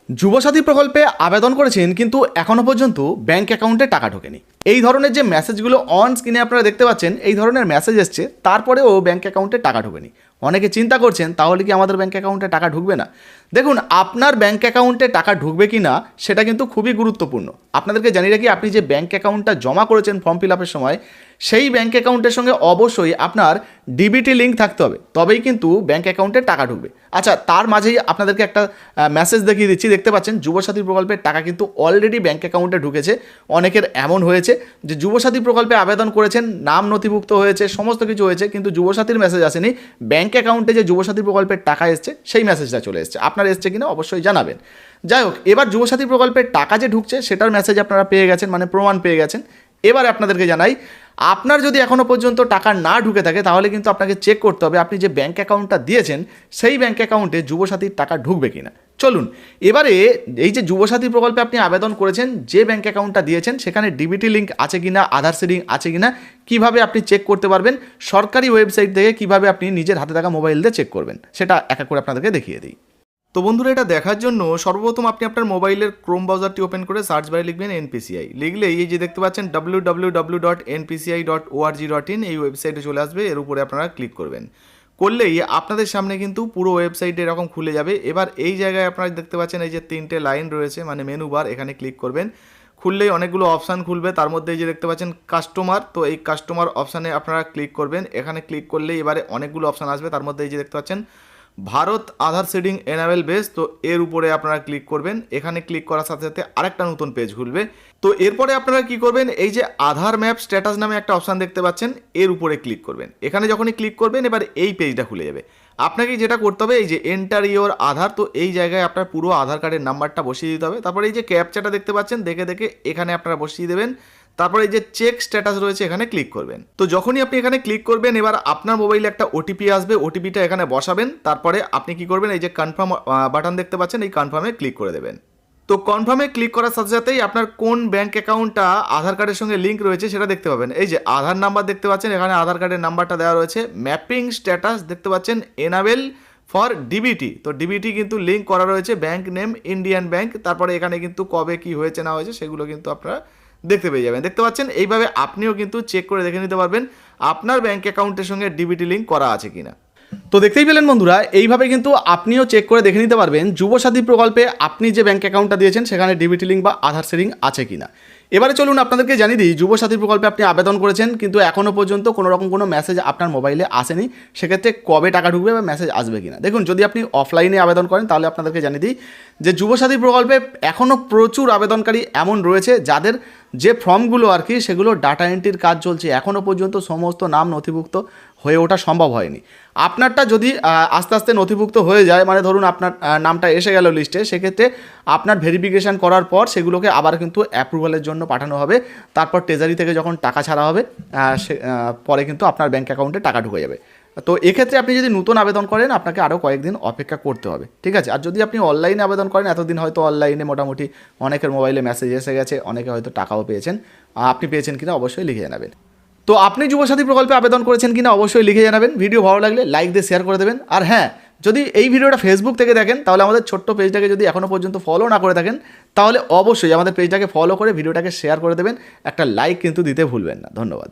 যুবসাথী প্রকল্পে আবেদন করেছেন কিন্তু এখনও পর্যন্ত ব্যাঙ্ক অ্যাকাউন্টে টাকা ঢোকেনি। এই ধরনের যে মেসেজগুলো অন স্ক্রিনে আপনারা দেখতে পাচ্ছেন, এই ধরনের মেসেজ এসছে, তারপরেও ব্যাঙ্ক অ্যাকাউন্টে টাকা ঢোকেনি। অনেকে চিন্তা করছেন তাহলে কি আমাদের ব্যাঙ্ক অ্যাকাউন্টে টাকা ঢুকবে না। দেখুন, আপনার ব্যাঙ্ক অ্যাকাউন্টে টাকা ঢুকবে কি না সেটা কিন্তু খুবই গুরুত্বপূর্ণ। আপনাদেরকে জানিয়ে রাখি, আপনি যে ব্যাঙ্ক অ্যাকাউন্টটা জমা করেছেন ফর্ম ফিল আপের সময়, সেই ব্যাঙ্ক অ্যাকাউন্টের সঙ্গে অবশ্যই আপনার ডিবিটি লিঙ্ক থাকতে হবে, তবেই কিন্তু ব্যাঙ্ক অ্যাকাউন্টে টাকা ঢুকবে। আচ্ছা, তার মাঝেই আপনাদেরকে একটা মেসেজ দেখিয়ে দিচ্ছি। দেখতে পাচ্ছেন যুবসাথী প্রকল্পের টাকা কিন্তু অলরেডি ব্যাঙ্ক অ্যাকাউন্টে ঢুকেছে। অনেকের এমন হয়েছে যে যুবসাথী প্রকল্পে আবেদন করেছেন, নাম নথিভুক্ত হয়েছে, সমস্ত কিছু হয়েছে, কিন্তু যুবসাথীর মেসেজ আসেনি। ব্যাঙ্ক অ্যাকাউন্টে যে যুবসাথী প্রকল্পের টাকা এসছে সেই মেসেজটা চলে এসছে। আপনার এসছে কিনা অবশ্যই জানাবেন। যাই হোক, এবার যুবসাথী প্রকল্পের টাকা যে ঢুকছে সেটার মেসেজ আপনারা পেয়ে গেছেন, মানে প্রমাণ পেয়ে গেছেন। এবারে আপনাদেরকে জানাই, আপনার যদি এখনও পর্যন্ত টাকা না ঢুকে থাকে তাহলে কিন্তু আপনাকে চেক করতে হবে আপনি যে ব্যাঙ্ক অ্যাকাউন্টটা দিয়েছেন সেই ব্যাঙ্ক অ্যাকাউন্টে যুবসাথীর টাকা ঢুকবে কিনা। চলুন, এবারে এই যে যুবসাথী প্রকল্পে আপনি আবেদন করেছেন, যে ব্যাঙ্ক অ্যাকাউন্টটা দিয়েছেন সেখানে ডিবিটি লিঙ্ক আছে কিনা, আধার লিঙ্ক আছে কিনা, কীভাবে আপনি চেক করতে পারবেন, সরকারি ওয়েবসাইট থেকে কীভাবে আপনি নিজের হাতে থাকা মোবাইল দিয়ে চেক করবেন, সেটা এক এক করে আপনাদেরকে দেখিয়ে দিই। তো বন্ধুরা, এটা দেখার জন্য সর্বপ্রথম আপনি আপনার মোবাইলের ক্রোম ব্রাউজারটি ওপেন করে সার্চ বারে লিখবেন এনপিসিআই। লিখলেই এই যে দেখতে পাচ্ছেন www.npci.org.in, এই ওয়েবসাইটে চলে আসবে। এর উপরে আপনারা ক্লিক করবেন। করলেই আপনাদের সামনে কিন্তু পুরো ওয়েবসাইটে এরকম খুলে যাবে। এবার এই জায়গায় আপনারা দেখতে পাচ্ছেন এই যে 3টে লাইন রয়েছে, মানে মেনু বার, এখানে ক্লিক করবেন। খুললেই অনেকগুলো অপশান খুলবে, তার মধ্যে এই যে দেখতে পাচ্ছেন কাস্টমার, তো এই কাস্টমার অপশানে আপনারা ক্লিক করবেন। এখানে ক্লিক করলেই এবারে অনেকগুলো অপশান আসবে, তার মধ্যে এই যে দেখতে পাচ্ছেন ভারত আধার সিডিং এনাবেল বেস, তো এর উপরে আপনারা ক্লিক করবেন। এখানে ক্লিক করার সাথে সাথে আরেকটা নতুন পেজ খুলবে। তো এরপরে আপনারা কি করবেন, এই যে আধার ম্যাপ স্ট্যাটাস নামে একটা অপশান দেখতে পাচ্ছেন, এর উপরে ক্লিক করবেন। এখানে যখনই ক্লিক করবেন এবার এই পেজটা খুলে যাবে। আপনাকে যেটা করতে হবে, এই যে এন্টার ইওর আধার, তো এই জায়গায় আপনার পুরো আধার কার্ডের নাম্বারটা বসিয়ে দিতে হবে। তারপরে এই যে ক্যাপচাটা দেখতে পাচ্ছেন, দেখে দেখে এখানে আপনারা বসিয়ে দেবেন। তারপরে এই যে চেক স্ট্যাটাস রয়েছে এখানে ক্লিক করবেন। তো যখনই আপনি এখানে ক্লিক করবেন, এবার আপনার মোবাইলে একটা ওটিপি আসবে, ওটিপিটা এখানে বসাবেন। তারপরে আপনি কি করবেন, এই যে কনফার্ম বাটন দেখতে পাচ্ছেন, এই কনফার্মে ক্লিক করে দেবেন। তো কনফার্মে ক্লিক করার সাথে সাথেই আপনার কোন ব্যাঙ্ক অ্যাকাউন্টটা আধার কার্ডের সঙ্গে লিঙ্ক রয়েছে সেটা দেখতে পাবেন। এই যে আধার নাম্বার দেখতে পাচ্ছেন, এখানে আধার কার্ডের নাম্বারটা দেওয়া রয়েছে। ম্যাপিং স্ট্যাটাস দেখতে পাচ্ছেন এনাবেল ফর ডিবিটি, তো ডিবিটি কিন্তু লিঙ্ক করা রয়েছে। ব্যাঙ্ক নেম ইন্ডিয়ান ব্যাঙ্ক, তারপরে এখানে কিন্তু কবে কি হয়েছে না হয়েছে সেগুলো কিন্তু আপনারা দেখতে পেয়ে যাবেন। দেখতে পাচ্ছেন, এইভাবে আপনিও কিন্তু চেক করে দেখে নিতে পারবেন আপনার ব্যাঙ্ক অ্যাকাউন্টের সঙ্গে ডিবিটি লিঙ্ক করা আছে কিনা। তো দেখতেই পেলেন বন্ধুরা, এইভাবে কিন্তু আপনিও চেক করে দেখে নিতে পারবেন যুবসাথী প্রকল্পে আপনি যে ব্যাঙ্ক অ্যাকাউন্টটা দিয়েছেন সেখানে ডিবিটি লিঙ্ক বা আধার লিঙ্ক আছে কিনা। এবারে চলুন আপনাদেরকে জানিয়ে দিই, যুবসাথী প্রকল্পে আপনি আবেদন করেছেন কিন্তু এখনও পর্যন্ত কোনো রকম কোনো মেসেজ আপনার মোবাইলে আসেনি, সেক্ষেত্রে কবে টাকা ঢুকবে বা মেসেজ আসবে কিনা। দেখুন, যদি আপনি অফলাইনে আবেদন করেন তাহলে আপনাদেরকে জানিয়ে দিই যে যুবসাথী প্রকল্পে এখনও প্রচুর আবেদনকারী এমন রয়েছে যাদের যে ফর্মগুলো আর কি সেগুলো ডাটা এন্ট্রির কাজ চলছে, এখনও পর্যন্ত সমস্ত নাম নথিভুক্ত হয়ে ওঠা সম্ভব হয়নি। আপনারটা যদি আস্তে আস্তে নথিভুক্ত হয়ে যায়, মানে ধরুন আপনার নামটা এসে গেল লিস্টে, সেক্ষেত্রে আপনার ভেরিফিকেশান করার পর সেগুলোকে আবার কিন্তু অ্যাপ্রুভালের জন্য পাঠানো হবে। তারপর ট্রেজারি থেকে যখন টাকা ছাড়া হবে পরে কিন্তু আপনার ব্যাঙ্ক অ্যাকাউন্টে টাকা ঢুকে যাবে। তো এক্ষেত্রে আপনি যদি নতুন আবেদন করেন আপনাকে আরও কয়েকদিন অপেক্ষা করতে হবে, ঠিক আছে। আর যদি আপনি অনলাইনে আবেদন করেন, এতদিন হয়তো অনলাইনে মোটামুটি অনেকের মোবাইলে মেসেজ এসে গেছে, অনেকে হয়তো টাকাও পেয়েছেন। আপনি পেয়েছেন কিনা অবশ্যই লিখে জানাবেন। তো আপনি যুবসাথী প্রকল্পে আবেদন করেছেন কিনা অবশ্যই লিখে জানাবেন। ভিডিও ভালো লাগলে লাইক দিয়ে শেয়ার করে দেবেন। আর হ্যাঁ, যদি এই ভিডিওটা ফেসবুক থেকে দেখেন তাহলে আমাদের ছোট্ট পেজটাকে যদি এখনও পর্যন্ত ফলো না করে থাকেন তাহলে অবশ্যই আমাদের পেজটাকে ফলো করে ভিডিওটাকে শেয়ার করে দেবেন। একটা লাইক কিন্তু দিতে ভুলবেন না। ধন্যবাদ।